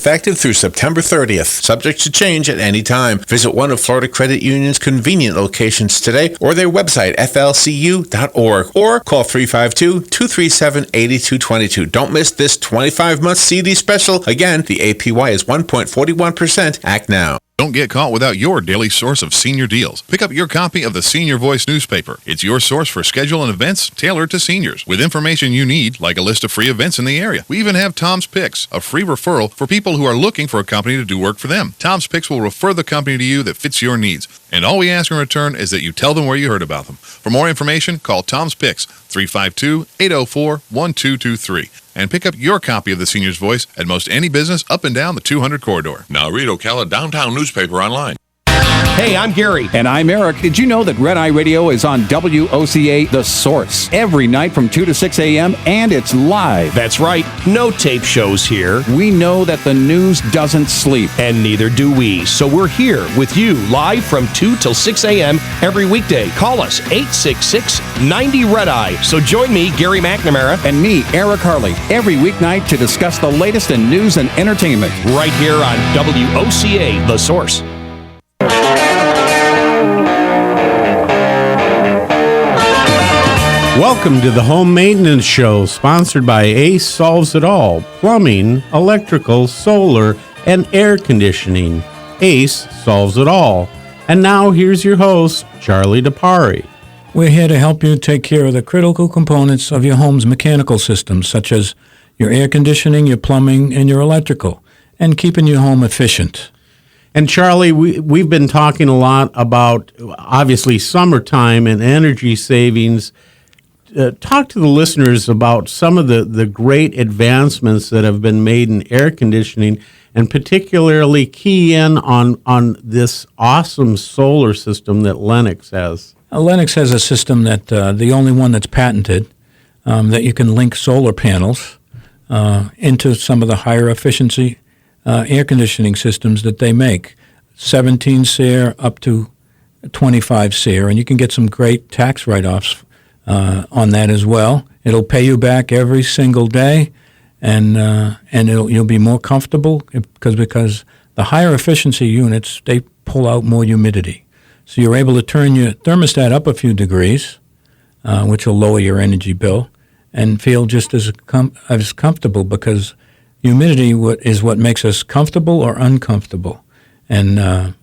effective through September 30th, subject to change at any time. Visit one of Florida Credit Union's convenient locations today or their website, flcu.org, or call 352-237-8222. Don't miss this 25-month CD special. Again, the APY is 1.41%. Act now. Don't get caught without your daily source of senior deals. Pick up your copy of the Senior Voice newspaper. It's your source for schedule and events tailored to seniors, with information you need, like a list of free events in the area. We even have Tom's Picks, a free referral for people who are looking for a company to do work for them. Tom's Picks will refer the company to you that fits your needs. And all we ask in return is that you tell them where you heard about them. For more information, call Tom's Picks, 352-804-1223. And pick up your copy of the Senior's Voice at most any business up and down the 200 corridor. Now read Ocala Downtown Newspaper online. Hey, I'm Gary. And I'm Eric. Did you know that Red Eye Radio is on WOCA The Source every night from 2 to 6 a.m. and it's live? That's right. No tape shows here. We know that the news doesn't sleep. And neither do we. So we're here with you live from 2 till 6 a.m. every weekday. Call us 866-90-RED-EYE. So join me, Gary McNamara. And me, Eric Harley, every weeknight to discuss the latest in news and entertainment. Right here on WOCA The Source. Welcome to the Home Maintenance Show, sponsored by Ace Solves It All, plumbing, electrical, solar, and air conditioning. Ace solves it all. And now here's your host, Charlie DePari. We're here to help you take care of the critical components of your home's mechanical systems, such as your air conditioning, your plumbing, and your electrical, and keeping your home efficient. And Charlie, we've been talking a lot about, obviously, summertime and energy savings. Talk to the listeners about some of the great advancements that have been made in air conditioning, and particularly key in on this awesome solar system that Lennox has. Lennox has a system that the only one that's patented, that you can link solar panels into some of the higher efficiency air conditioning systems that they make, 17 SEER up to 25 SEER, and you can get some great tax write-offs on that as well. It'll pay you back every single day, and you'll be more comfortable because the higher efficiency units, they pull out more humidity. So you're able to turn your thermostat up a few degrees, which will lower your energy bill, and feel just as comfortable, because humidity is what makes us comfortable or uncomfortable. And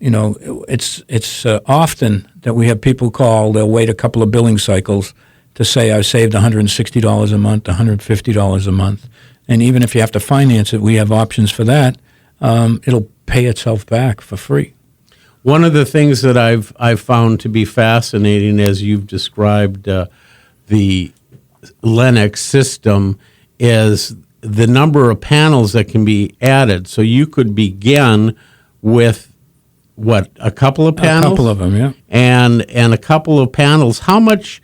it's often that we have people call, they'll wait a couple of billing cycles to say, I've saved $160 a month, $150 a month. And even if you have to finance it, we have options for that. It'll pay itself back for free. One of the things that I've found to be fascinating, as you've described the Lennox system, is the number of panels that can be added. So you could begin with a couple of panels? A couple of them, yeah. And a couple of panels. How much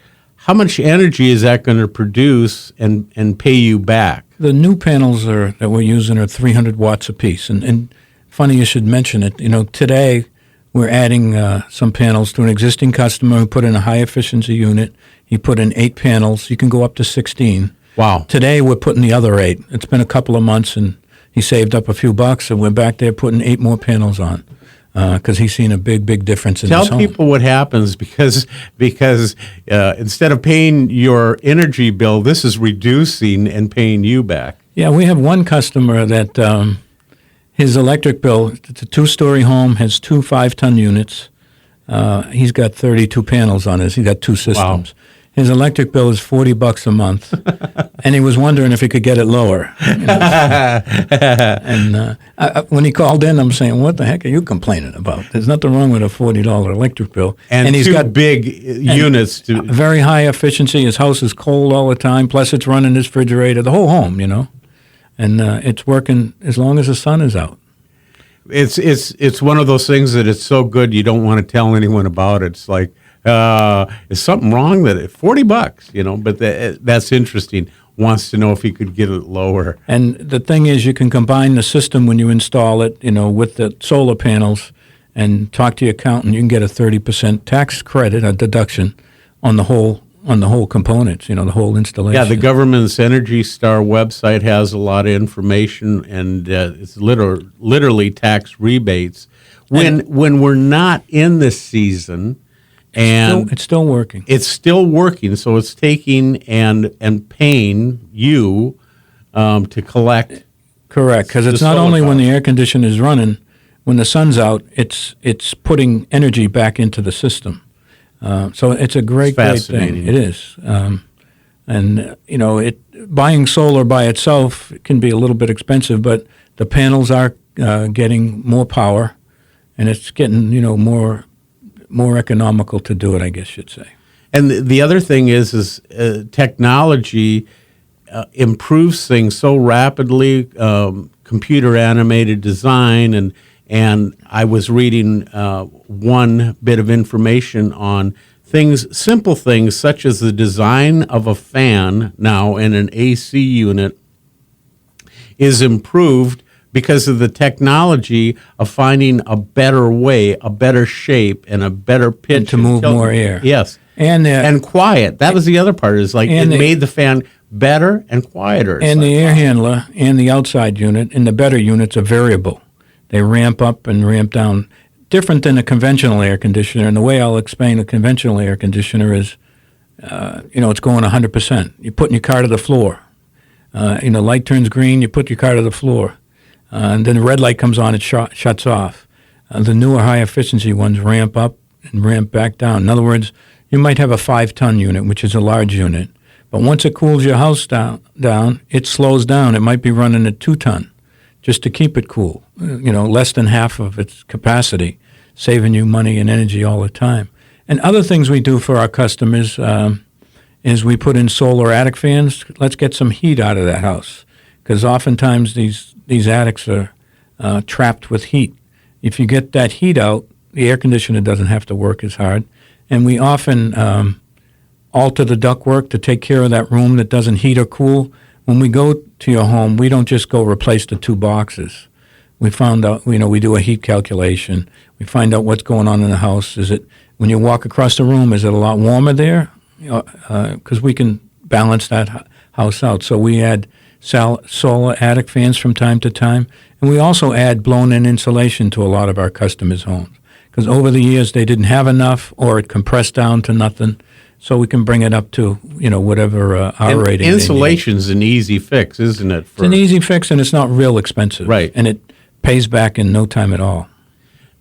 energy is that going to produce and pay you back? The new panels that we're using are 300 watts apiece. And funny you should mention it. Today we're adding some panels to an existing customer who put in a high efficiency unit. He put in 8 panels. You can go up to 16. Wow. Today we're putting the other 8. It's been a couple of months, and he saved up a few bucks, and we're back there putting 8 more panels on. Because he's seen a big difference in his home. Tell people what happens, because instead of paying your energy bill, this is reducing and paying you back. Yeah, we have one customer that his electric bill, it's a 2-story home, has 2 5-ton units. He's got 32 panels on his. He's got 2 systems. Wow. His electric bill is $40 a month, and he was wondering if he could get it lower. And when he called in, I'm saying, "What the heck are you complaining about? There's nothing wrong with a $40 electric bill." And he's got big units, very high efficiency. His house is cold all the time. Plus, it's running his refrigerator, the whole home, and it's working as long as the sun is out. It's one of those things that it's so good you don't want to tell anyone about it. It's like, is something wrong that $40, but that's interesting. Wants to know if he could get it lower. And the thing is, you can combine the system when you install it, with the solar panels, and talk to your accountant. You can get a 30% tax credit, a deduction, on the whole on the whole components, the whole installation. Yeah, the government's Energy Star website has a lot of information, and it's literally tax rebates. When we're not in the season, and it's still working. It's still working, so it's taking and paying you to collect. Correct, because it's not only when the air conditioner is running. When the sun's out, it's putting energy back into the system. So it's a great thing. It is. Buying solar by itself can be a little bit expensive, but the panels are getting more power, and it's getting more economical to do it, I guess you'd say. And the other thing is technology improves things so rapidly. Computer animated design, and I was reading one bit of information on simple things such as the design of a fan now in an AC unit is improved because of the technology of finding a better way, a better shape, and a better pitch. And to move more air. Yes. And quiet. That was the other part, is like it made the fan better and quieter. And the air handler and the outside unit and the better units are variable. They ramp up and ramp down. Different than a conventional air conditioner. And the way I'll explain a conventional air conditioner is, it's going 100%. You're putting your car to the floor. Light turns green, you put your car to the floor. And then the red light comes on, it shuts off. The newer high-efficiency ones ramp up and ramp back down. In other words, you might have a 5-ton unit, which is a large unit. But once it cools your house down, it slows down. It might be running at 2-ton just to keep it cool, less than half of its capacity, saving you money and energy all the time. And other things we do for our customers is we put in solar attic fans. Let's get some heat out of that house, because oftentimes these attics are trapped with heat. If you get that heat out, the air conditioner doesn't have to work as hard. And we often alter the ductwork to take care of that room that doesn't heat or cool. When we go to your home, we don't just go replace the 2 boxes. We found out, we do a heat calculation. We find out what's going on in the house. Is it, when you walk across the room, is it a lot warmer there? Because we can balance that house out. So we add solar attic fans from time to time. And we also add blown-in insulation to a lot of our customers' homes. Because over the years, they didn't have enough, or it compressed down to nothing. So we can bring it up to, whatever our rating. Insulation's an easy fix, isn't it? It's an easy fix, and it's not real expensive. Right. And it pays back in no time at all.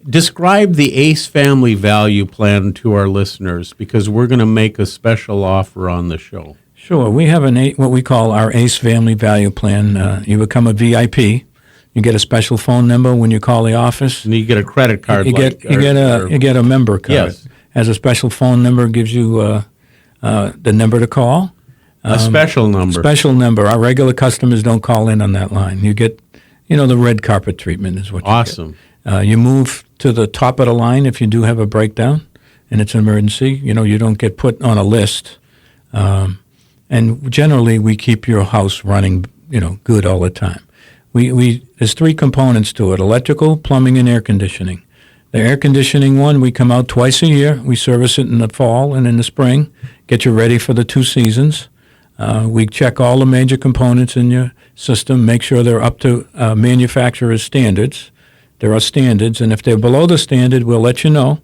Describe the ACE Family Value Plan to our listeners, because we're going to make a special offer on the show. Sure. We have what we call our ACE Family Value Plan. You become a VIP. You get a special phone number when you call the office. And you get a credit card. You get a member card. Yes. Has a special phone number, gives you the number to call. A special number. Special number. Our regular customers don't call in on that line. You get, the red carpet treatment is what you awesome. get. You move to the top of the line if you do have a breakdown and it's an emergency. You don't get put on a list. And generally, we keep your house running, good all the time. There's 3 components to it: electrical, plumbing, and air conditioning. The air conditioning one, we come out twice a year. We service it in the fall and in the spring, get you ready for the 2 seasons. We check all the major components in your system, make sure they're up to manufacturer's standards. There are standards, and if they're below the standard, we'll let you know.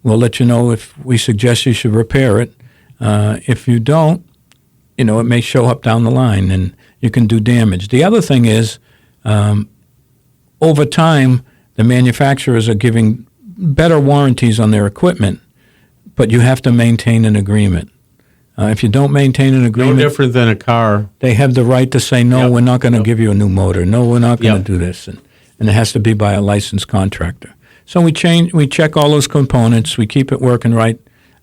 We'll let you know if we suggest you should repair it. If you don't, it may show up down the line, and you can do damage. The other thing is, over time, the manufacturers are giving better warranties on their equipment, but you have to maintain an agreement. If you don't maintain an agreement... No different than a car. They have the right to say, no, we're not going to give you a new motor. No, we're not going to do this. And it has to be by a licensed contractor. So we check all those components. We keep it working right.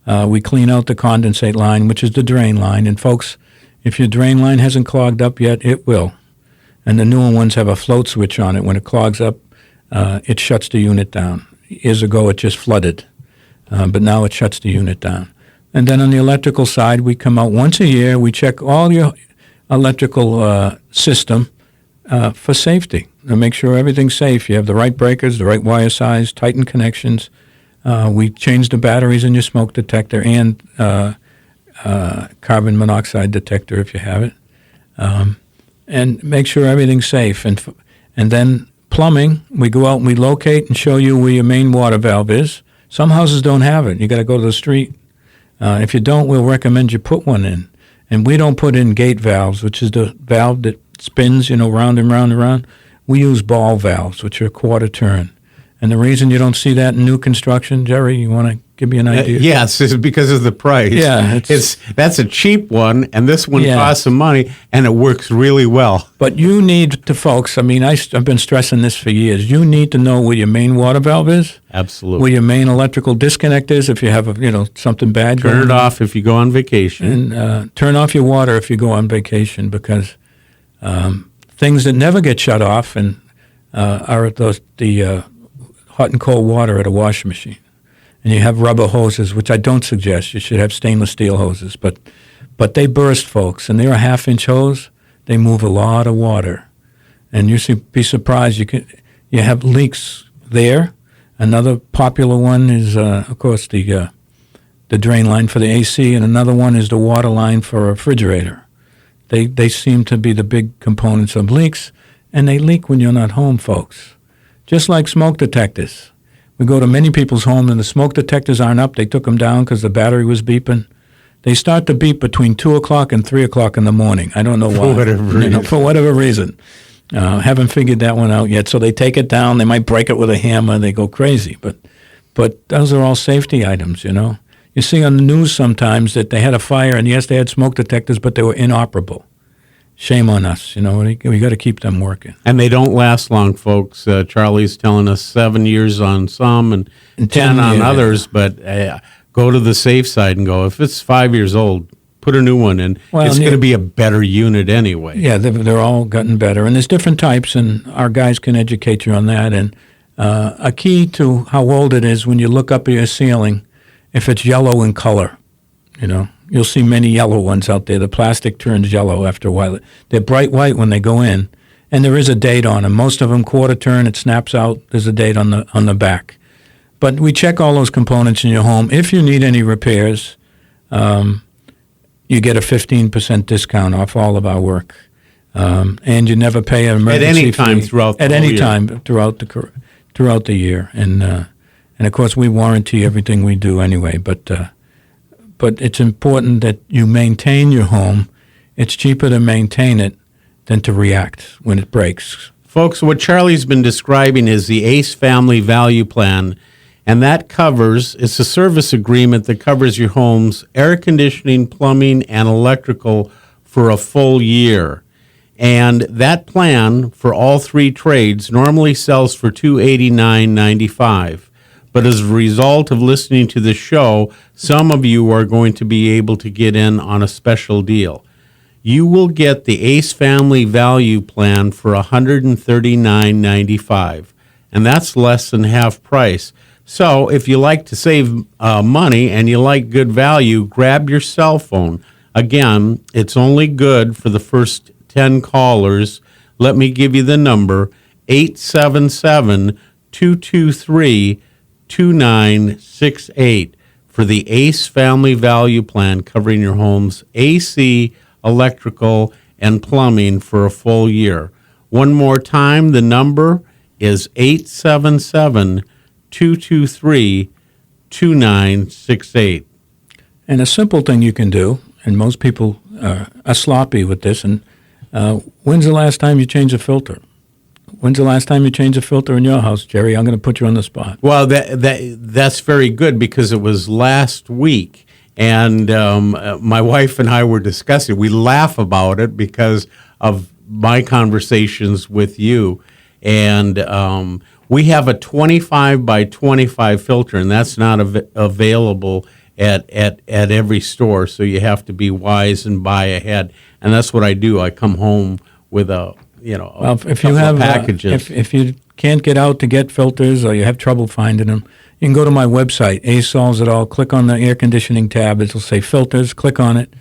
We clean out the condensate line, which is the drain line. And folks, if your drain line hasn't clogged up yet, it will. And the newer ones have a float switch on it. When it clogs up, it shuts the unit down. Years ago, it just flooded, but now it shuts the unit down. And then on the electrical side, we come out once a year. We check all your electrical system for safety and make sure everything's safe. You have the right breakers, the right wire size, tighten connections. We change the batteries in your smoke detector and carbon monoxide detector if you have it, and make sure everything's safe. And then plumbing, we go out and we locate and show you where your main water valve is. Some houses don't have it. You got to go to the street. If you don't, we'll recommend you put one in. And we don't put in gate valves, which is the valve that spins, round and round and round. We use ball valves, which are quarter turn. And the reason you don't see that in new construction, Jerry, you want to give me an idea? Yes, it's because of the price. Yeah, that's a cheap one, and this one Yeah. costs some money, and it works really well. But you need to, folks, I've been stressing this for years. You need to know where your main water valve is, Absolutely. where your main electrical disconnect is if you have something bad Turn going it on. off if you go on vacation. And turn off your water if you go on vacation, because things that never get shut off are the hot and cold water at a washing machine. And you have rubber hoses, which I don't suggest. You should have stainless steel hoses. But they burst, folks, and they're a half-inch hose. They move a lot of water. And you should be surprised. You have leaks there. Another popular one is, of course, the drain line for the AC, and another one is the water line for a refrigerator. They seem to be the big components of leaks, and they leak when you're not home, folks. Just like smoke detectors. We go to many people's homes and the smoke detectors aren't up. They took them down because the battery was beeping. They start to beep between 2 o'clock and 3 o'clock in the morning. I don't know why. For whatever reason. Haven't figured that one out yet. So they take it down. They might break it with a hammer. They go crazy. But those are all safety items, You see on the news sometimes that they had a fire, and yes, they had smoke detectors, but they were inoperable. Shame on us, we got to keep them working. And they don't last long, folks. Charlie's telling us 7 years on some and 10 on years. others, but go to the safe side and go, if it's 5 years old, put a new one in. Well, it's going to be a better unit anyway. Yeah, they're all gotten better. And there's different types, and our guys can educate you on that. And a key to how old it is, when you look up at your ceiling, if it's yellow in color, you'll see many yellow ones out there. The plastic turns yellow after a while. They're bright white when they go in, and there is a date on them. Most of them quarter turn, it snaps out. There's a date on the back. But we check all those components in your home. If you need any repairs, you get a 15% discount off all of our work, and you never pay an emergency any time fee. throughout the at whole any year. time throughout the year, and of course we warranty everything we do anyway. But it's important that you maintain your home. It's cheaper to maintain it than to react when it breaks. Folks, what Charlie's been describing is the ACE Family Value Plan, and that it's a service agreement that covers your home's air conditioning, plumbing, and electrical for a full year. And that plan for all three trades normally sells for $289.95. But as a result of listening to the show, some of you are going to be able to get in on a special deal. You will get the ACE Family Value Plan for $139.95, and that's less than half price. So if you like to save money and you like good value, grab your cell phone. Again, it's only good for the first 10 callers. Let me give you the number, 877-223-2968 for the ACE Family Value Plan, covering your home's AC, electrical, and plumbing for a full year. One more time, the number is 877-223-2968. And a simple thing you can do, and most people are sloppy with this, and when's the last time you changed a filter? When's the last time you changed a filter in your house, Jerry? I'm going to put you on the spot. Well, that's very good, because it was last week, and my wife and I were discussing. We laugh about it because of my conversations with you, and we have a 25 by 25 filter, and that's not available at every store. So you have to be wise and buy ahead, and that's what I do. I come home with a if you have packages. if you can't get out to get filters, or you have trouble finding them, you can go to my website, Ace Solves It All. Click on the air conditioning tab. It'll say filters. Click on it,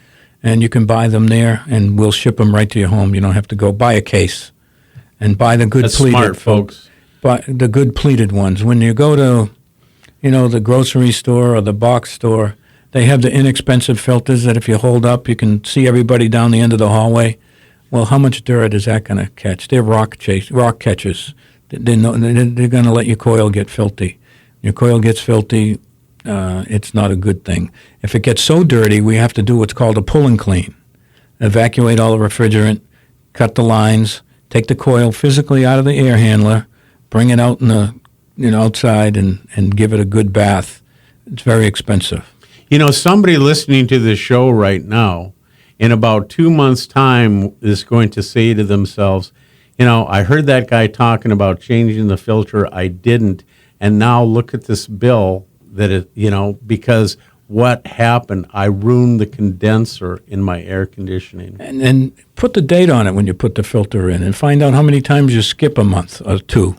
and you can buy them there, and we'll ship them right to your home. You don't have to go buy a case, and buy the good That's pleated smart, folks. Buy the good pleated ones. When you go to, the grocery store or the box store, They have the inexpensive filters that if you hold up, you can see everybody down the end of the hallway. Well, how much dirt is that going to catch? They're rock catchers. They're going to let your coil get filthy. Your coil gets filthy, it's not a good thing. If it gets so dirty, we have to do what's called a pull and clean. Evacuate all the refrigerant, cut the lines, take the coil physically out of the air handler, bring it out in the outside and give it a good bath. It's very expensive. Somebody listening to this show right now, in about 2 months' time, is going to say to themselves, I heard that guy talking about changing the filter. I didn't. And now look at this bill because what happened? I ruined the condenser in my air conditioning. And put the date on it when you put the filter in and find out how many times you skip a month or two.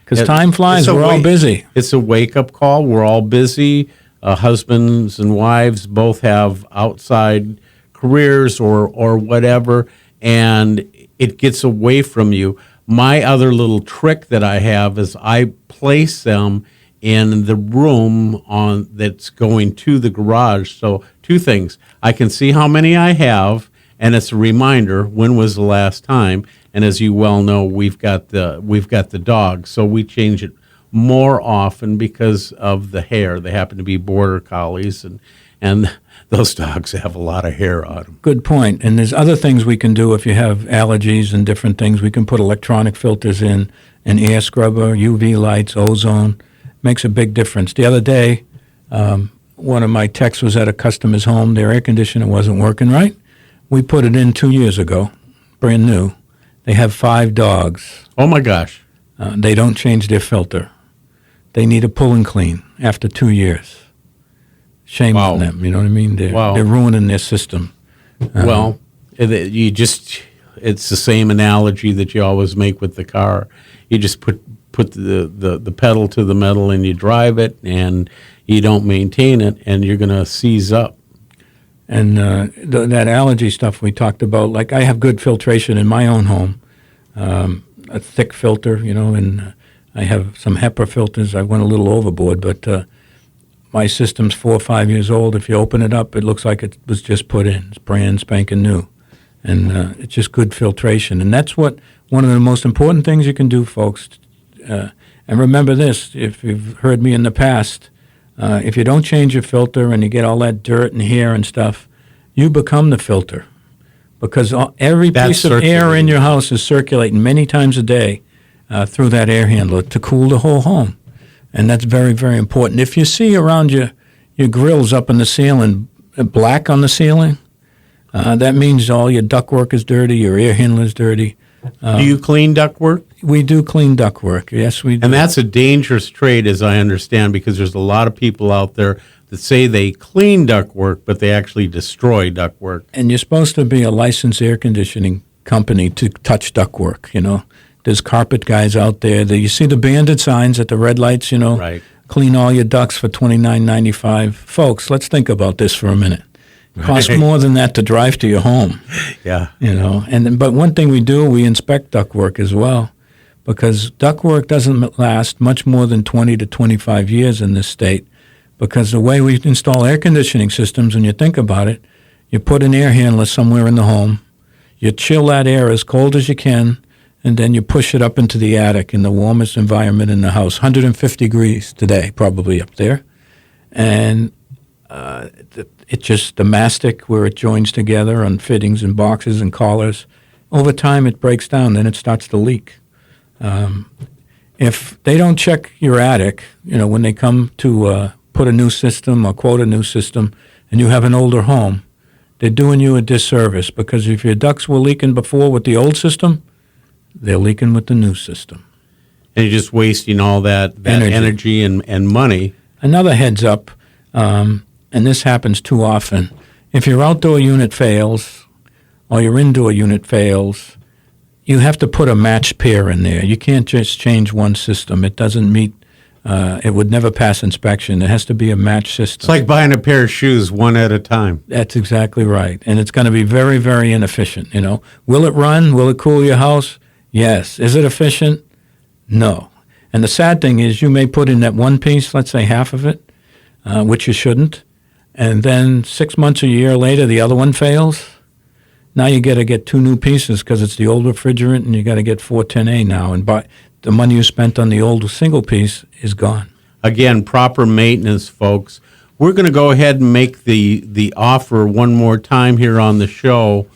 Because time flies, we're all busy. It's a wake-up call. We're all busy. Husbands and wives both have outside careers or whatever, and it gets away from you. My other little trick that I have is I place them in the room that's going to the garage. So 2 things. I can see how many I have, and it's a reminder when was the last time. And as you well know, we've got the dog, so we change it more often because of the hair. They happen to be border collies, and those dogs have a lot of hair on them. Good point. And there's other things we can do if you have allergies and different things. We can put electronic filters in, an air scrubber, UV lights, ozone. Makes a big difference. The other day, one of my techs was at a customer's home. Their air conditioner wasn't working right. We put it in 2 years ago, brand new. They have 5 dogs. Oh, my gosh. They don't change their filter. They need a pull and clean after 2 years. Shame on them, you know what I mean? They're ruining their system. It's the same analogy that you always make with the car. You just put the pedal to the metal and you drive it, and you don't maintain it, and you're going to seize up. And that allergy stuff we talked about, like I have good filtration in my own home, a thick filter, and I have some HEPA filters. I went a little overboard, but my system's 4 or 5 years old. If you open it up, it looks like it was just put in. It's brand spanking new. And it's just good filtration. And that's one of the most important things you can do, folks. And remember this, if you've heard me in the past, if you don't change your filter and you get all that dirt and hair and stuff, you become the filter. Because every piece of air in your house is circulating many times a day through that air handler to cool the whole home. And that's very, very important. If you see around your grills up in the ceiling, black on the ceiling, that means all your ductwork is dirty, your air handler is dirty. Do you clean ductwork? We do clean ductwork. Yes, we do. And that's a dangerous trade, as I understand, because there's a lot of people out there that say they clean ductwork, but they actually destroy ductwork. And you're supposed to be a licensed air conditioning company to touch ductwork, There's carpet guys out there. You see the banded signs at the red lights, Right. Clean all your ducts for $29.95. Folks, let's think about this for a minute. It costs more than that to drive to your home. Yeah. But one thing we do, we inspect ductwork as well, because ductwork doesn't last much more than 20 to 25 years in this state, because the way we install air conditioning systems, when you think about it, you put an air handler somewhere in the home, you chill that air as cold as you can, and then you push it up into the attic in the warmest environment in the house, 150 degrees today, probably up there. And it's just the mastic where it joins together on fittings and boxes and collars. Over time, it breaks down, then it starts to leak. If they don't check your attic, when they come to put a new system or quote a new system, and you have an older home, they're doing you a disservice, because if your ducts were leaking before with the old system, they're leaking with the new system. And you're just wasting all that energy and money. Another heads up, and this happens too often. If your outdoor unit fails or your indoor unit fails, you have to put a matched pair in there. You can't just change one system. It doesn't meet, it would never pass inspection. It has to be a matched system. It's like buying a pair of shoes one at a time. That's exactly right. And it's going to be very, very inefficient, Will it run? Will it cool your house? Yes. Is it efficient? No. And the sad thing is you may put in that one piece, let's say half of it, which you shouldn't, and then 6 months, a year later, the other one fails. Now you got to get 2 new pieces because it's the old refrigerant, and you got to get 410A now, and the money you spent on the old single piece is gone. Again, proper maintenance, folks. We're going to go ahead and make the offer one more time here on the show,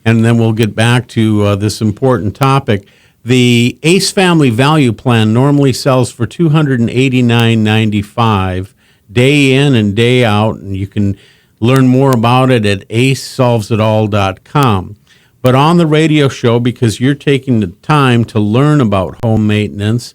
and then we'll get back to this important topic. The ACE Family Value Plan normally sells for $289.95 day in and day out, and you can learn more about it at acesolvesitall.com. But on the radio show, because you're taking the time to learn about home maintenance,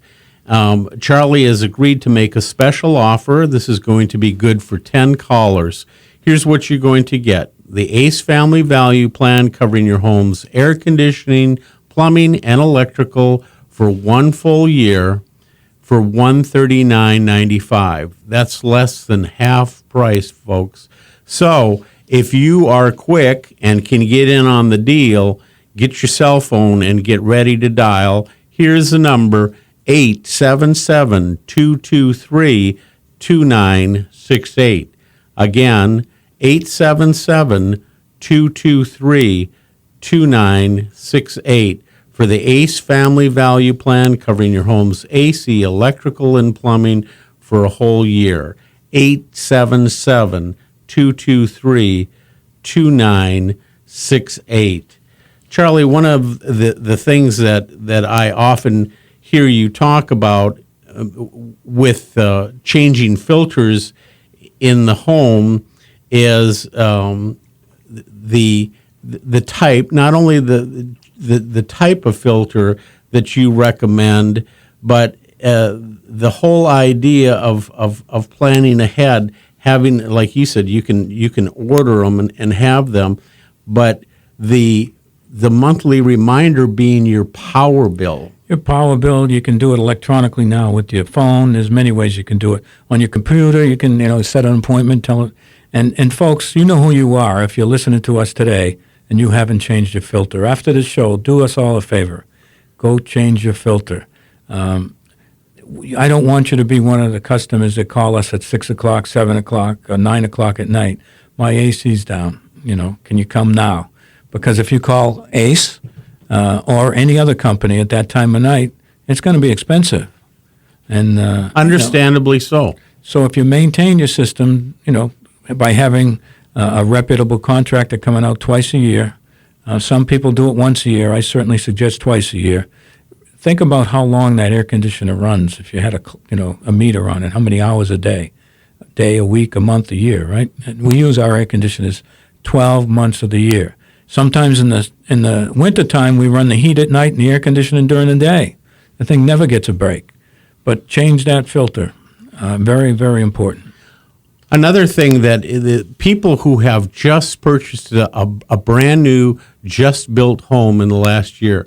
Charlie has agreed to make a special offer. This is going to be good for 10 callers. Here's what you're going to get. The ACE Family Value Plan covering your home's air conditioning, plumbing, and electrical for 1 full year for $139.95. That's less than half price, folks. So if you are quick and can get in on the deal, get your cell phone and get ready to dial. Here's the number, 877-223-2968. Again, 877-223-2968 for the ACE Family Value Plan covering your home's AC, electrical, and plumbing for a whole year. 877-223-2968. Charlie, one of the things that I often hear you talk about with changing filters in the home is the type, not only the type of filter that you recommend, but the whole idea of planning ahead, having, like you said, you can order them and have them, but the monthly reminder being your power bill. Your power bill, you can do it electronically now with your phone. There's many ways you can do it. On your computer, you can set an appointment, tell it. And folks, you know who you are if you're listening to us today and you haven't changed your filter. After the show, do us all a favor. Go change your filter. I don't want you to be one of the customers that call us at 6 o'clock, 7 o'clock, or 9 o'clock at night. My AC's down. Can you come now? Because if you call ACE or any other company at that time of night, it's going to be expensive. And understandably so. So if you maintain your system, by having a reputable contractor coming out twice a year, some people do it once a year. I certainly suggest twice a year. Think about how long that air conditioner runs. If you had a meter on it, how many hours a day, a week, a month, a year, right? And we use our air conditioners 12 months of the year. Sometimes in the wintertime, we run the heat at night and the air conditioning during the day. The thing never gets a break. But change that filter. Very, very important. Another thing that the people who have just purchased a brand new, just built home in the last year,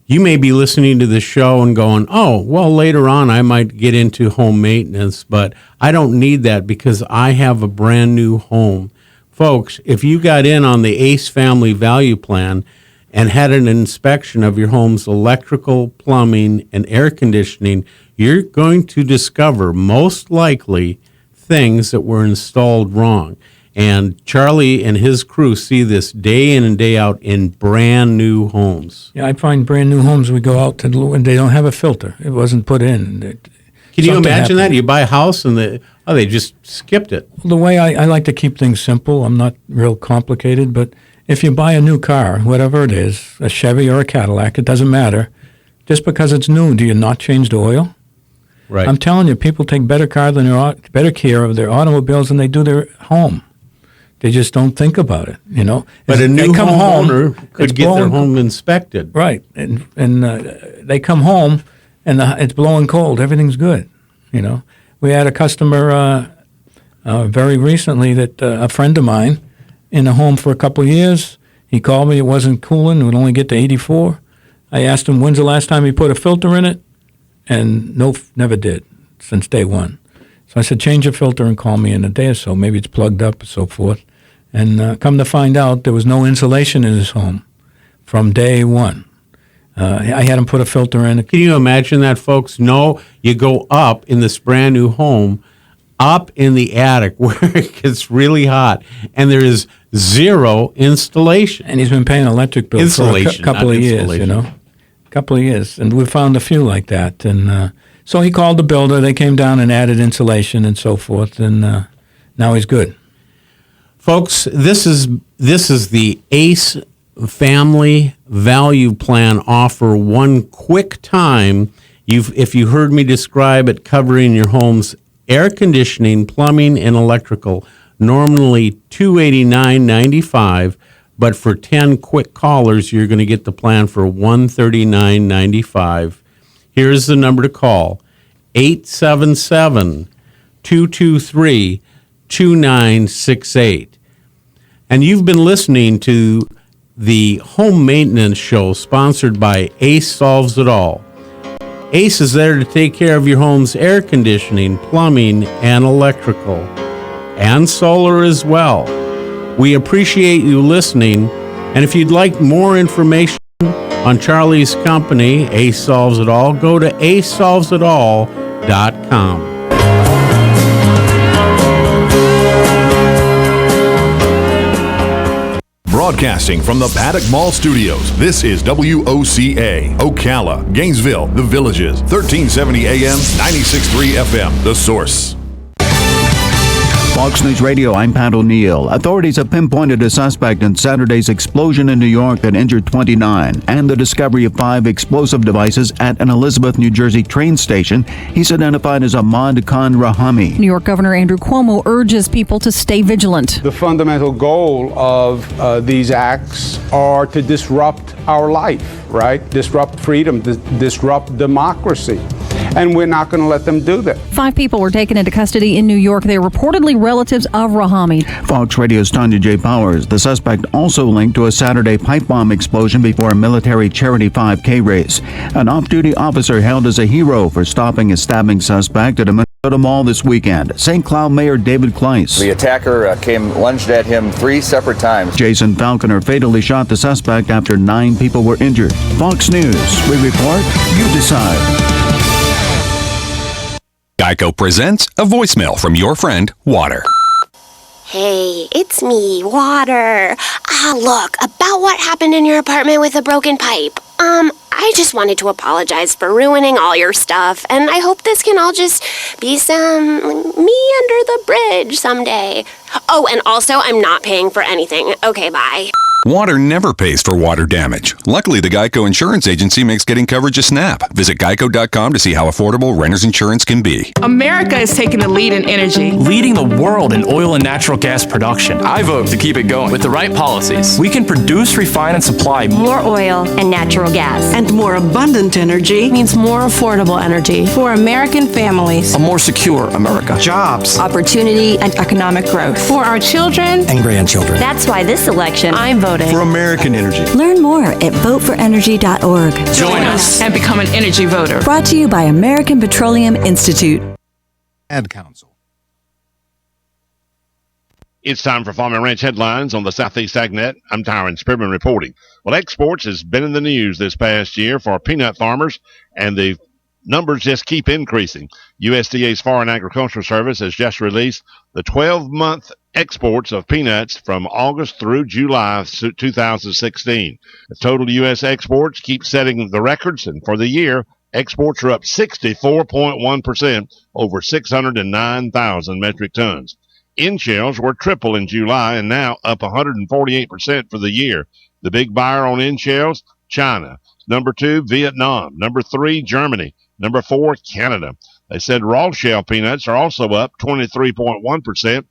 you may be listening to the show and going, oh, well, later on I might get into home maintenance, but I don't need that because I have a brand new home. Folks, if you got in on the ACE Family Value Plan and had an inspection of your home's electrical, plumbing, and air conditioning, you're going to discover most likely things that were installed wrong. And Charlie and his crew see this day in and day out in brand new homes. Yeah, I find brand new homes, we go out to and they don't have a filter. It wasn't put in. Can you imagine that? You buy a house and they just skipped it. The way I like to keep things simple, I'm not real complicated, but if you buy a new car, whatever it is, a Chevy or a Cadillac, it doesn't matter. Just because it's new, do you not change the oil? Right. I'm telling you, people take better care of their automobiles than they do their home. They just don't think about it, But a new homeowner could get their home inspected. Right, and they come home, and it's blowing cold. Everything's good, We had a customer very recently that a friend of mine in a home for a couple of years. He called me. It wasn't cooling. It would only get to 84. I asked him, when's the last time he put a filter in it? And never did since day one. So I said, change your filter and call me in a day or so. Maybe it's plugged up and so forth. And come to find out, there was no insulation in his home from day one. I had him put a filter in. Can you imagine that, folks? No, you go up in this brand new home up in the attic where it gets really hot, and there is zero installation. And he's been paying electric bill for a couple of years, couple of years. And we found a few like that. And so he called the builder. They came down and added insulation and so forth, and now he's good. Folks, this is the ACE Family Value Plan offer. One quick time, if you heard me describe it, covering your home's air conditioning, plumbing, and electrical, normally $289.95, but for 10 quick callers, you're going to get the plan for $139.95. Here's the number to call, 877-223-2968. And you've been listening to the Home Maintenance Show, sponsored by Ace Solves It All. Ace is there to take care of your home's air conditioning, plumbing, and electrical, and solar as well. We appreciate you listening, and if you'd like more information on Charlie's company, Ace Solves It All, go to acesolvesitall.com. Broadcasting from the Paddock Mall Studios, this is WOCA, Ocala, Gainesville, The Villages, 1370 AM, 96.3 FM, The Source. Fox News Radio, I'm Pat O'Neill. Authorities have pinpointed a suspect in Saturday's explosion in New York that injured 29 and the discovery of 5 explosive devices at an Elizabeth, New Jersey train station. He's identified as Ahmad Khan Rahami. New York Governor Andrew Cuomo urges people to stay vigilant. The fundamental goal of these acts are to disrupt our life, right? Disrupt freedom, disrupt democracy. And we're not going to let them do that. 5 people were taken into custody in New York. They are reportedly relatives of Rahami. Fox Radio's Tanya J. Powers. The suspect also linked to a Saturday pipe bomb explosion before a military charity 5K race. An off-duty officer hailed as a hero for stopping a stabbing suspect at a Minnesota mall this weekend. St. Cloud Mayor David Kleiss. The attacker lunged at him 3 separate times. Jason Falconer fatally shot the suspect after 9 people were injured. Fox News. We report, you decide. Geico presents a voicemail from your friend, Water. Hey, it's me, Water. Look, about what happened in your apartment with the broken pipe. I just wanted to apologize for ruining all your stuff, and I hope this can all just be some me under the bridge someday. Oh, and also, I'm not paying for anything. Okay, bye. Water never pays for water damage. Luckily, the Geico Insurance Agency makes getting coverage a snap. Visit geico.com to see how affordable renter's insurance can be. America is taking the lead in energy, leading the world in oil and natural gas production. I vote to keep it going. With the right policies, we can produce, refine, and supply more oil and natural gas. And more abundant energy means more affordable energy for American families. A more secure America. Jobs, opportunity, and economic growth for our children and grandchildren. That's why this election, I'm voting for American energy. Learn more at voteforenergy.org. Join us and become an energy voter. Brought to you by American Petroleum Institute. Ad Council. It's time for Farm and Ranch headlines on the Southeast AgNet. I'm Tyron Spearman reporting. Well, exports has been in the news this past year for peanut farmers, and the numbers just keep increasing. USDA's Foreign Agricultural Service has just released the 12-month exports of peanuts from August through July 2016. The total U.S. exports keep setting the records, and for the year, exports are up 64.1%, over 609,000 metric tons. In-shells were triple in July and now up 148% for the year. The big buyer on in-shells, China. Number 2, Vietnam. Number 3, Germany. Number 4, Canada. They said raw shell peanuts are also up 23.1%.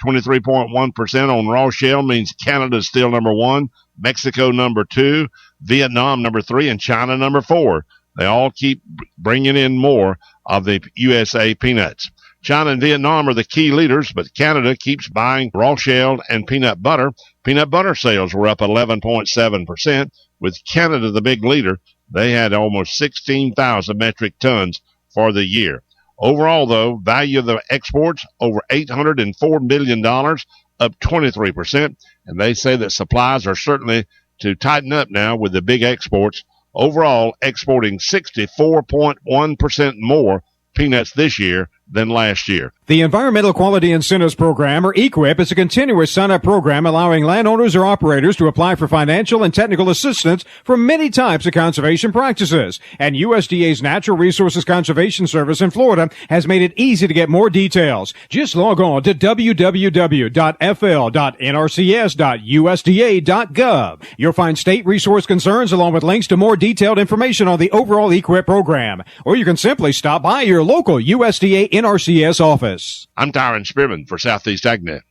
23.1% on raw shell means Canada is still number 1, Mexico number 2, Vietnam number 3, and China number 4. They all keep bringing in more of the USA peanuts. China and Vietnam are the key leaders, but Canada keeps buying raw shell and peanut butter. Peanut butter sales were up 11.7%, with Canada the big leader. They had almost 16,000 metric tons for the year. Overall, though, value of the exports over $804 million, up 23%, and they say that supplies are certainly to tighten up now with the big exports. Overall, exporting 64.1% more peanuts this year than last year. The Environmental Quality Incentives Program, or EQIP, is a continuous sign-up program allowing landowners or operators to apply for financial and technical assistance for many types of conservation practices. And USDA's Natural Resources Conservation Service in Florida has made it easy to get more details. Just log on to www.fl.nrcs.usda.gov. You'll find state resource concerns along with links to more detailed information on the overall EQIP program. Or you can simply stop by your local USDA NRCS office. I'm Tyron Spearman for Southeast AgNet.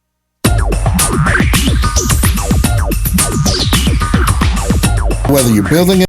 Whether you're building